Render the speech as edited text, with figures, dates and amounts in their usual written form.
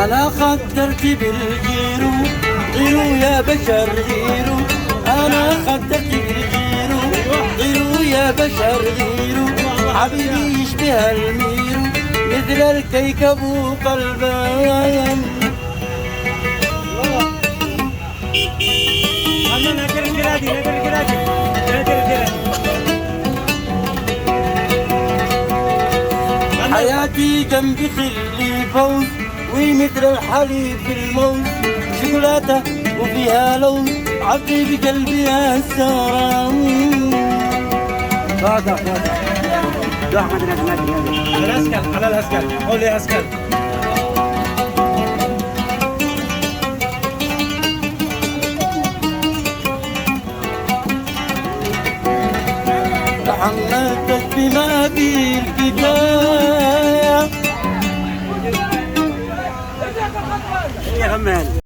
أنا خدرت بالغيرو، غيرو يا بشر غيرو. أنا خدرت بالغيرو، غيرو يا بشر غيرو. حبيبي يشبه الميرو مثل الكيك أبو قلبان. حياتي جنبي خلي فوز، ومثل الحليب في الموز شوكولاتة وفيها لوز. عبي بقلبي يا السهران. واضح لا احمد على الاسكال، على الاسكال قولي اسكال. تحملتك بما في الكفاية يا غمال.